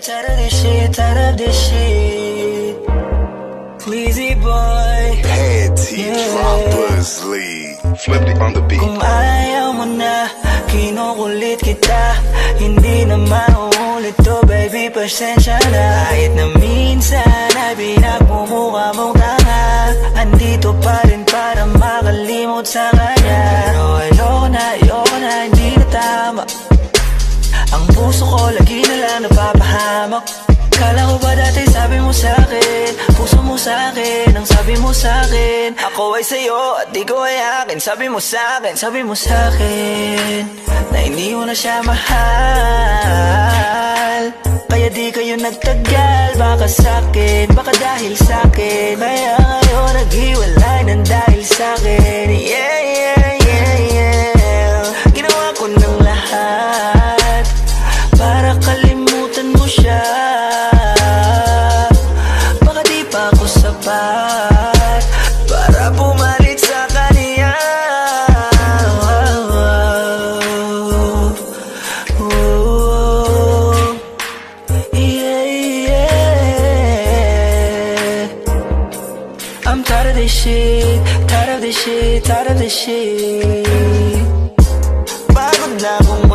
tired of this shit, tired of this shit. Sleazy boy, Panty Droppers League. Flip it on the beat. kung ayaw mo na, kinukulit kita. Hindi na mauulit to, baby, pasensya na. Kahit na minsan ay pinagmumukha mong tanga, andito pa rin para makalimot sa kanya. Pero ayoko na, hindi na tama. Ang puso ko lagi na lang napapahamak. Kala ko ba dati sabi mo sa'kin, puso mo sa'kin, ang sabi mo sa'kin, ako ay sa'yo at di ko ay akin. Sabi mo sa'kin, na hindi mo na siya mahal. Kaya di kayo nagtagal, baka sa'kin, baka dahil sa'kin. Kaya ngayon naghiwalay ng dahil sa'kin. Yeah, yeah, yeah, yeah. Ginawa ko ng lahat para kalimutan mo siya. Baka di pa ako sapat para pumalit sa kanya. Yeah, yeah. I'm tired of this shit, tired of this shit, tired of this shit. Pagod na akong